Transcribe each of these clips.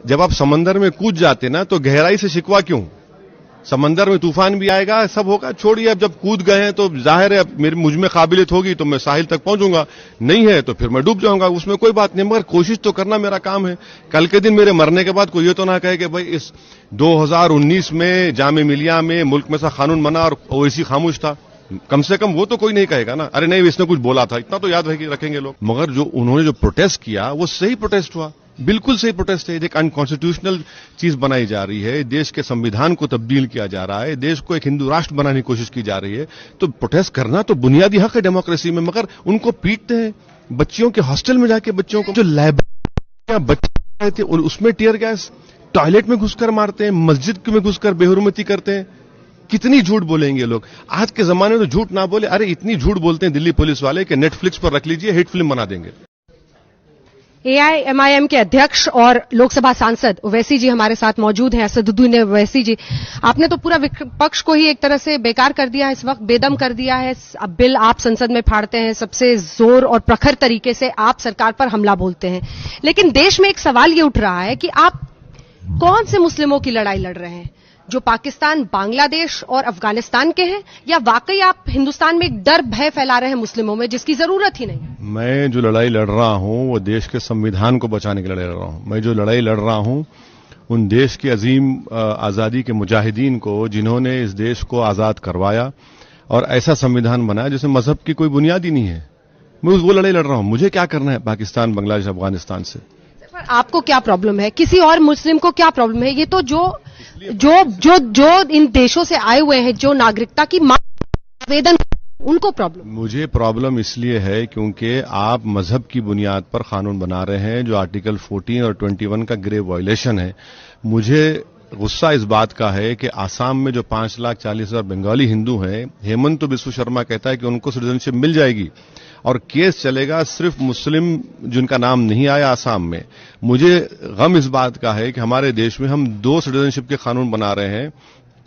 जब आप समंदर में कूद जाते ना तो गहराई से शिकवा क्यों? समंदर में तूफान भी आएगा, सब होगा, छोड़िए। अब जब कूद गए हैं तो जाहिर है मेरी मुझ में काबिलियत होगी तो मैं साहिल तक पहुंचूंगा, नहीं है तो फिर मैं डूब जाऊंगा, उसमें कोई बात नहीं, मगर कोशिश तो करना मेरा काम है। कल के दिन मेरे मरने के बाद कोई ये तो ना कहे कि भाई इस 2019 में जामे मिलिया में मुल्क में सा कानून बना और ओवैसी खामोश था। कम से कम वो तो कोई नहीं कहेगा ना, अरे नहीं इसने कुछ बोला था, इतना तो याद रखेंगे लोग। मगर जो उन्होंने जो प्रोटेस्ट किया वो सही प्रोटेस्ट हुआ, बिल्कुल सही प्रोटेस्ट है। एक अनकॉन्स्टिट्यूशनल चीज बनाई जा रही है, देश के संविधान को तब्दील किया जा रहा है, देश को एक हिंदू राष्ट्र बनाने की कोशिश की जा रही है, तो प्रोटेस्ट करना तो बुनियादी हक है डेमोक्रेसी में। मगर उनको पीटते हैं, बच्चियों के हॉस्टल में जाके बच्चियों को, जो लाइब्रेरी बच्चे थे उसमें टीयर गैस, टॉयलेट में घुसकर मारते हैं, मस्जिद में घुसकर बेहुरमती करते हैं। कितनी झूठ बोलेंगे लोग? आज के जमाने में तो झूठ ना बोले, अरे इतनी झूठ बोलते हैं दिल्ली पुलिस वाले कि नेटफ्लिक्स पर रख लीजिए, हिट फिल्म बना देंगे। एआईएमआईएम के अध्यक्ष और लोकसभा सांसद ओवैसी जी हमारे साथ मौजूद हैं। असदुद्दीन ओवैसी जी, आपने तो पूरा विपक्ष को ही एक तरह से बेकार कर दिया है, इस वक्त बेदम कर दिया है। अब बिल आप संसद में फाड़ते हैं, सबसे जोर और प्रखर तरीके से आप सरकार पर हमला बोलते हैं, लेकिन देश में एक सवाल ये उठ रहा है कि आप कौन से मुस्लिमों की लड़ाई लड़ रहे हैं? जो पाकिस्तान, बांग्लादेश और अफगानिस्तान के हैं, या वाकई आप हिंदुस्तान में एक डर भय फैला रहे हैं मुस्लिमों में जिसकी जरूरत ही नहीं है? मैं जो लड़ाई लड़ रहा हूं वो देश के संविधान को बचाने की लड़ाई लड़ रहा हूं। मैं जो लड़ाई लड़ रहा हूं उन देश की अजीम आजादी के मुजाहिदीन को, जिन्होंने इस देश को आजाद करवाया और ऐसा संविधान बनाया जिसमें मजहब की कोई बुनियाद ही नहीं है। मैं वो लड़ाई लड़ रहा हूं। मुझे क्या करना है पाकिस्तान, बांग्लादेश, अफगानिस्तान से? पर आपको क्या प्रॉब्लम है? किसी और मुस्लिम को क्या प्रॉब्लम है? ये तो जो इन देशों से आए हुए हैं, जो नागरिकता की आवेदन, उनको प्रॉब्लम। मुझे प्रॉब्लम इसलिए है क्योंकि आप मजहब की बुनियाद पर कानून बना रहे हैं जो आर्टिकल 14 और 21 का ग्रेव वायलेशन है। मुझे गुस्सा इस बात का है कि आसाम में जो 5,40,000 बंगाली हिंदू हैं, हेमंत बिस्व शर्मा कहता है कि उनको सिटीजनशिप मिल जाएगी और केस चलेगा सिर्फ मुस्लिम जिनका नाम नहीं आया आसाम में। मुझे गम इस बात का है कि हमारे देश में हम 2 सिटीजनशिप के कानून बना रहे हैं,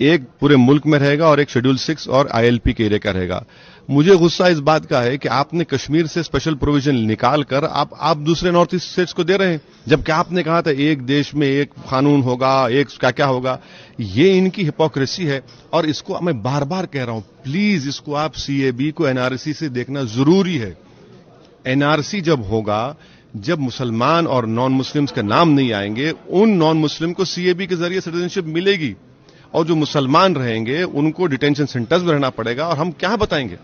एक पूरे मुल्क में रहेगा और एक शेड्यूल 6 और ILP के एरिया का रहेगा। मुझे गुस्सा इस बात का है कि आपने कश्मीर से स्पेशल प्रोविजन निकाल कर आप दूसरे नॉर्थ ईस्ट स्टेट्स को दे रहे हैं, जबकि आपने कहा था एक देश में एक कानून होगा, एक क्या क्या होगा। ये इनकी हिपोक्रेसी है और इसको मैं बार बार कह रहा हूं, प्लीज इसको आप CAB को NRC से देखना जरूरी है। NRC जब होगा, जब मुसलमान और नॉन मुस्लिम्स के नाम नहीं आएंगे, उन नॉन मुस्लिम को CAB के जरिए सिटीजनशिप मिलेगी और जो मुसलमान रहेंगे उनको डिटेंशन सेंटर्स में रहना पड़ेगा। और हम क्या बताएंगे?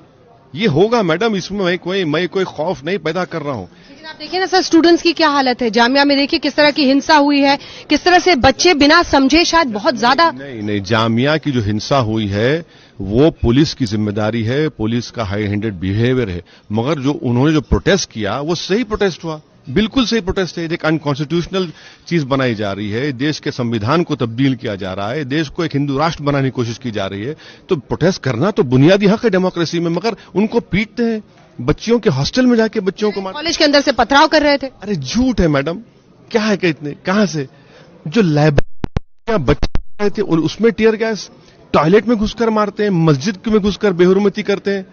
ये होगा मैडम, इसमें मैं कोई खौफ नहीं पैदा कर रहा हूं। लेकिन आप देखिए ना सर, स्टूडेंट्स की क्या हालत है जामिया में, देखिए किस तरह की हिंसा हुई है, किस तरह से बच्चे बिना समझे शायद बहुत ज्यादा। नहीं, जामिया की जो हिंसा हुई है वो पुलिस की जिम्मेदारी है, पुलिस का हाई हैंडेड बिहेवियर है। मगर जो उन्होंने जो प्रोटेस्ट किया वो सही प्रोटेस्ट हुआ, बिल्कुल सही प्रोटेस्ट है। एक अनकॉन्स्टिट्यूशनल चीज बनाई जा रही है, देश के संविधान को तब्दील किया जा रहा है, देश को एक हिंदू राष्ट्र बनाने की कोशिश की जा रही है, तो प्रोटेस्ट करना तो बुनियादी हक है डेमोक्रेसी में। मगर उनको पीटते हैं, बच्चियों के हॉस्टल में जाके बच्चियों को कॉलेज के अंदर से पथराव कर रहे थे। अरे झूठ है मैडम, क्या है कि इतने कहां से? जो लाइब्रेरी बच्चे थे उसमें टीयर गैस, टॉयलेट में घुसकर मारते हैं, मस्जिद में घुसकर बेहुरमती करते हैं।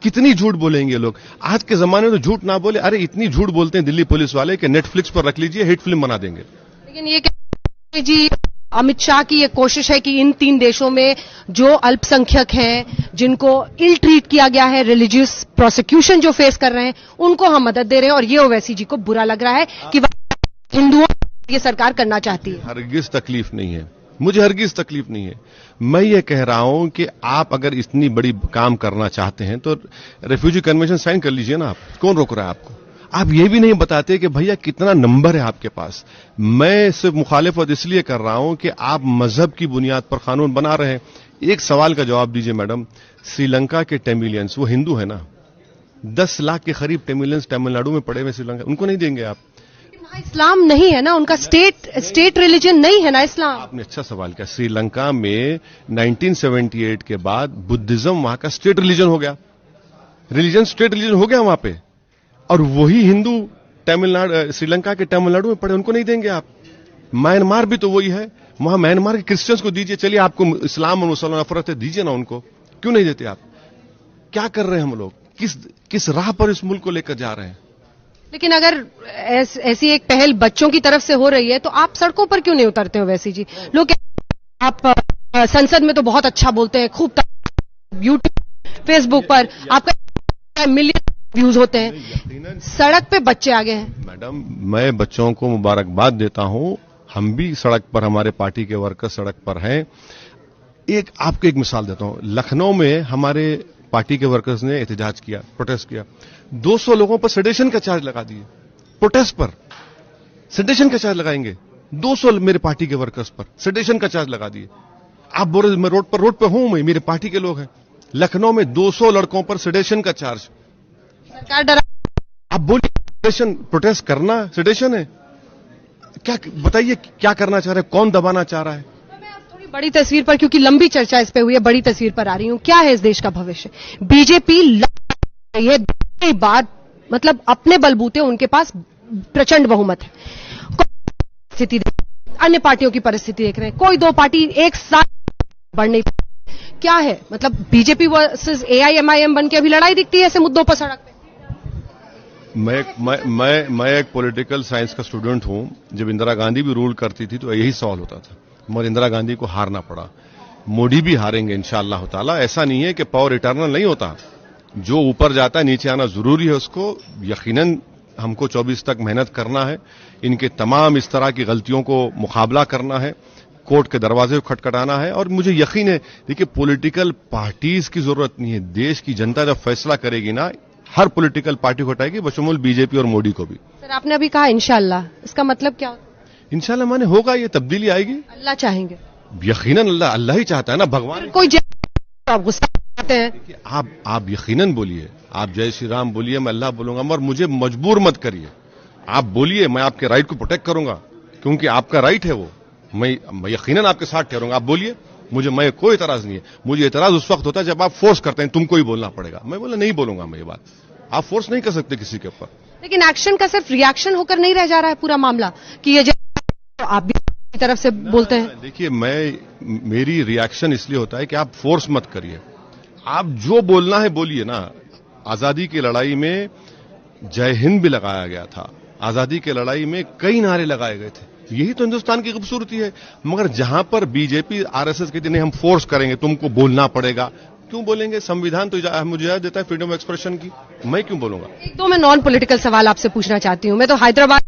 कितनी झूठ बोलेंगे लोग? आज के जमाने में तो झूठ ना बोले, अरे इतनी झूठ बोलते हैं दिल्ली पुलिस वाले कि नेटफ्लिक्स पर रख लीजिए, हिट फिल्म बना देंगे। लेकिन ये जी अमित शाह की ये कोशिश है कि इन 3 देशों में जो अल्पसंख्यक हैं, जिनको इल ट्रीट किया गया है, रिलीजियस प्रोसिक्यूशन जो फेस कर रहे हैं, उनको हम मदद दे रहे हैं, और ये ओवैसी जी को बुरा लग रहा है कि हिंदुओं ये सरकार करना चाहती है। हरगिज तकलीफ नहीं है, मुझे हरगिज तकलीफ नहीं है। मैं ये कह रहा हूं कि आप अगर इतनी बड़ी काम करना चाहते हैं तो रेफ्यूजी कन्वेंशन साइन कर लीजिए ना। आप कौन रोक रहा है आपको? आप ये भी नहीं बताते कि भैया कितना नंबर है आपके पास। मैं सिर्फ मुखालिफत इसलिए कर रहा हूं कि आप मजहब की बुनियाद पर कानून बना रहे हैं। एक सवाल का जवाब दीजिए मैडम, श्रीलंका के तमिलियंस वो हिंदू है ना? 10 लाख के करीब तमिलियंस तमिलनाडु में पड़े हुए श्रीलंका, उनको नहीं देंगे आप? इस्लाम नहीं है ना उनका, स्टेट रिलीजन नहीं है ना इस्लाम। आपने अच्छा सवाल किया। श्रीलंका में 1978 के बाद बुद्धिज्म वहां का स्टेट रिलीजन हो गया, स्टेट रिलीजन हो गया वहां पे, और वही हिंदू तमिलनाडु, श्रीलंका के तमिलनाडु में पड़े, उनको नहीं देंगे आप? म्यांमार भी तो वही है, वहां म्यांमार के क्रिश्चियंस को दीजिए। चलिए आपको इस्लाम और मुसलमान नफरत है, दीजिए ना उनको, क्यों नहीं देते आप? क्या कर रहे हैं हम लोग? किस राह पर इस मुल्क को लेकर जा रहे हैं? लेकिन अगर ऐसी एक पहल बच्चों की तरफ से हो रही है तो आप सड़कों पर क्यों नहीं उतरते हो वैसी जी? लोग आप संसद में तो बहुत अच्छा बोलते हैं, खूब यूट्यूब फेसबुक पर आपका मिलियन व्यूज होते हैं, सड़क पे बच्चे आ गए हैं। मैडम, मैं बच्चों को मुबारकबाद देता हूं, हम भी सड़क पर, हमारे पार्टी के वर्कर सड़क पर हैं। आपको एक मिसाल देता हूं, लखनऊ में हमारे पार्टी के वर्कर्स ने एहतजाज किया, प्रोटेस्ट किया, 200 लोगों पर सेडेशन का चार्ज लगा दिए। प्रोटेस्ट पर सेडेशन का चार्ज लगाएंगे, 200 मेरे पार्टी के वर्कर्स पर सेडेशन का चार्ज लगा दिए। आप बोल रहे मैं रोड पर हूं, मैं, मेरे पार्टी के लोग हैं। लखनऊ में 200 लड़कों पर सेडेशन का चार्ज। सरकार डरा, आप बोलिए सेडेशन, प्रोटेस्ट करना सेडेशन है क्या? बताइए क्या करना चाह रहे हैं, कौन दबाना चाह रहा है? थोड़ी बड़ी तस्वीर पर, क्योंकि लंबी चर्चा इस पे हुई है, बड़ी तस्वीर पर आ रही हूं। क्या है इस देश का भविष्य? बीजेपी रही है दूसरी बार, मतलब अपने बलबूते उनके पास प्रचंड बहुमत है। स्थिति अन्य पार्टियों की परिस्थिति देख रहे हैं, कोई दो पार्टी एक साथ बढ़ नहीं पाती। क्या है मतलब बीजेपी वर्सेस एआईएमआईएम बन के अभी लड़ाई दिखती है ऐसे मुद्दों पर सड़क पे? मैं एक पॉलिटिकल साइंस का स्टूडेंट हूं। जब इंदिरा गांधी भी रूल करती थी तो यही सवाल होता था, मगर इंदिरा गांधी को हारना पड़ा। मोदी भी हारेंगे इंशाअल्लाह ताला। ऐसा नहीं है कि पावर इटर्नल नहीं होता, जो ऊपर जाता है नीचे आना जरूरी है। उसको यकीनन हमको 24 तक मेहनत करना है, इनके तमाम इस तरह की गलतियों को मुकाबला करना है, कोर्ट के दरवाजे को खटखटाना है। और मुझे यकीन है, देखिए पॉलिटिकल पार्टीज की जरूरत नहीं है, देश की जनता जब फैसला करेगी ना, हर पॉलिटिकल पार्टी को हटाएगी, बशमूल बीजेपी और मोदी को भी। सर आपने अभी कहा इंशाअल्लाह, इसका मतलब क्या होता है? इंशाअल्लाह माने होगा, ये तब्दीली आएगी। अल्लाह चाहेंगे, यकीनन अल्लाह ही चाहता है ना, भगवान। कोई आप गुस्सा आते हैं? आप यकीनन बोलिए, आप जय श्री राम बोलिए, मैं अल्लाह बोलूंगा, मगर मुझे मजबूर मत करिए। आप बोलिए, मैं आपके राइट को प्रोटेक्ट करूंगा, क्योंकि आपका राइट है वो। मैं यकीनन आपके साथ ठहरूंगा। आप बोलिए, मैं कोई एतराज नहीं है। मुझे एतराज उस वक्त होता है जब आप फोर्स करते हैं, तुमको ही बोलना पड़ेगा। मैं बोला नहीं बोलूंगा मैं ये बात। आप फोर्स नहीं कर सकते किसी के ऊपर। लेकिन एक्शन का सिर्फ रिएक्शन होकर नहीं रह जा रहा है पूरा मामला, कि ये तो आप भी की तरफ से बोलते हैं। देखिए, मेरी रिएक्शन इसलिए होता है कि आप फोर्स मत करिए, आप जो बोलना है बोलिए ना। आजादी की लड़ाई में जय हिंद भी लगाया गया था, आजादी की लड़ाई में कई नारे लगाए गए थे, यही तो हिंदुस्तान की खूबसूरती है। मगर जहां पर बीजेपी आरएसएस कहती नहीं हम फोर्स करेंगे, तुमको बोलना पड़ेगा, क्यों बोलेंगे? संविधान तो मुझे इजाजत देता है फ्रीडम ऑफ एक्सप्रेशन की, मैं क्यों बोलूंगा? एक दो मैं नॉन पॉलिटिकल सवाल आपसे पूछना चाहती हूं। मैं तो हैदराबाद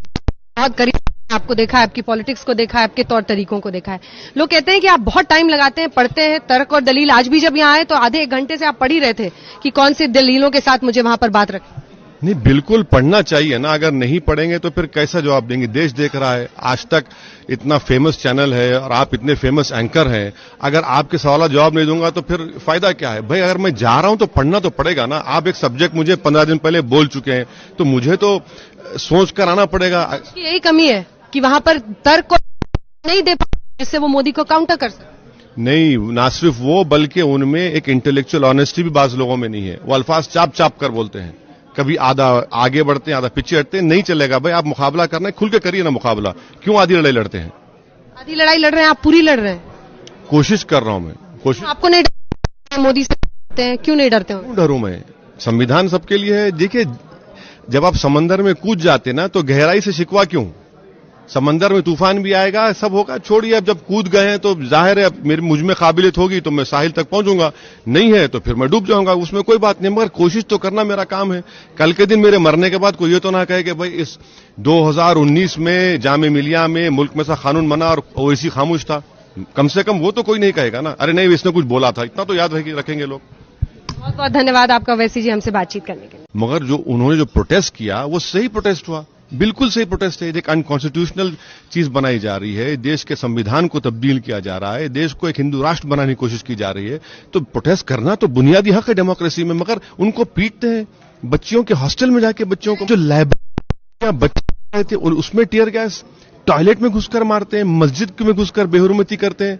बहुत करीब आपको देखा है, आपकी पॉलिटिक्स को देखा है, आपके तौर तरीकों को देखा है। लोग कहते हैं कि आप बहुत टाइम लगाते हैं, पढ़ते हैं, तर्क और दलील। आज भी जब यहाँ आए तो आधे एक घंटे से आप पढ़ ही रहे थे कि कौन सी दलीलों के साथ मुझे वहां पर बात रखें। नहीं, बिल्कुल पढ़ना चाहिए ना। अगर नहीं पढ़ेंगे तो फिर कैसा जवाब देंगे? देश देख रहा है, आज तक इतना फेमस चैनल है और आप इतने फेमस एंकर हैं, अगर आपके सवाल जवाब नहीं दूंगा तो फिर फायदा क्या है? भाई अगर मैं जा रहा हूं तो पढ़ना तो पड़ेगा ना। आप एक सब्जेक्ट मुझे 15 दिन पहले बोल चुके हैं, तो मुझे तो सोच कर आना पड़ेगा। यही कमी है कि वहां पर तर्क को नहीं दे पाते, जिससे वो मोदी को काउंटर कर सकते। नहीं, ना सिर्फ वो, बल्कि उनमें एक इंटेलेक्चुअल ऑनेस्टी भी बाज लोगों में नहीं है। वो अल्फाज चाप चाप कर बोलते हैं, कभी आधा आगे बढ़ते हैं, आधा पीछे हटते हैं। नहीं चलेगा भाई, आप मुकाबला करना है, खुल के करिए ना मुकाबला। क्यों आधी लड़ाई लड़ते हैं? आधी लड़ाई लड़ रहे हैं आप, पूरी लड़ रहे हैं। कोशिश कर रहा हूं मैं, कोशिश। आपको नहीं डरते मोदी से? डरते हैं? क्यों नहीं डरते? क्यों डरूं मैं? संविधान सबके लिए है। देखिए, जब आप समंदर में कूद जाते ना तो गहराई से शिकवा क्यों? समंदर में तूफान भी आएगा, सब होगा, छोड़िए। अब जब कूद गए हैं तो जाहिर है मुझ में काबिलियत होगी तो मैं साहिल तक पहुंचूंगा, नहीं है तो फिर मैं डूब जाऊंगा, उसमें कोई बात नहीं। मगर कोशिश तो करना मेरा काम है। कल के दिन मेरे मरने के बाद कोई ये तो ना कहे कि भाई इस 2019 में जामे मिलिया में मुल्क में सा कानून बना और ओवैसी खामोश था। कम से कम वो तो कोई नहीं कहेगा ना, अरे नहीं इसने कुछ बोला था। इतना तो याद रखेंगे लोग। बहुत बहुत धन्यवाद आपका वैसी जी हमसे बातचीत करने के लिए। मगर जो उन्होंने जो प्रोटेस्ट किया वो सही प्रोटेस्ट हुआ, बिल्कुल सही प्रोटेस्ट है। एक अनकॉन्स्टिट्यूशनल चीज बनाई जा रही है, देश के संविधान को तब्दील किया जा रहा है, देश को एक हिंदू राष्ट्र बनाने की कोशिश की जा रही है। तो प्रोटेस्ट करना तो बुनियादी हक है डेमोक्रेसी में। मगर उनको पीटते हैं, बच्चियों के हॉस्टल में जाके बच्चों को, जो लाइब्रेरी बच्चे थे उसमें टीयर गैस, टॉयलेट में घुसकर मारते हैं, मस्जिद में घुसकर बेहुरमती करते हैं।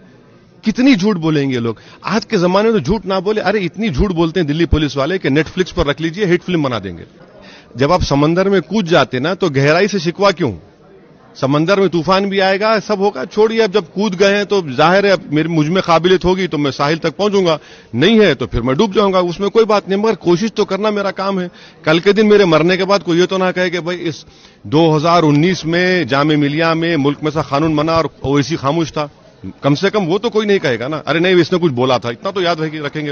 कितनी झूठ बोलेंगे लोग? आज के जमाने में तो झूठ ना बोले। अरे इतनी झूठ बोलते हैं दिल्ली पुलिस वाले कि नेटफ्लिक्स पर रख लीजिए, हिट फिल्म बना देंगे। जब आप समंदर में कूद जाते ना तो गहराई से शिकवा क्यों? समंदर में तूफान भी आएगा, सब होगा, छोड़िए। अब जब कूद गए हैं तो जाहिर है मुझ में काबिलियत होगी तो मैं साहिल तक पहुंचूंगा, नहीं है तो फिर मैं डूब जाऊंगा, उसमें कोई बात नहीं, मगर कोशिश तो करना मेरा काम है। कल के दिन मेरे मरने के बाद कोई ये तो ना कहे कि भाई इस 2019 में जामे मिलिया में मुल्क में सा कानून बना और ओवैसी खामोश था। कम से कम वो तो कोई नहीं कहेगा ना, अरे नहीं इसने कुछ बोला था, इतना तो याद रखेंगे।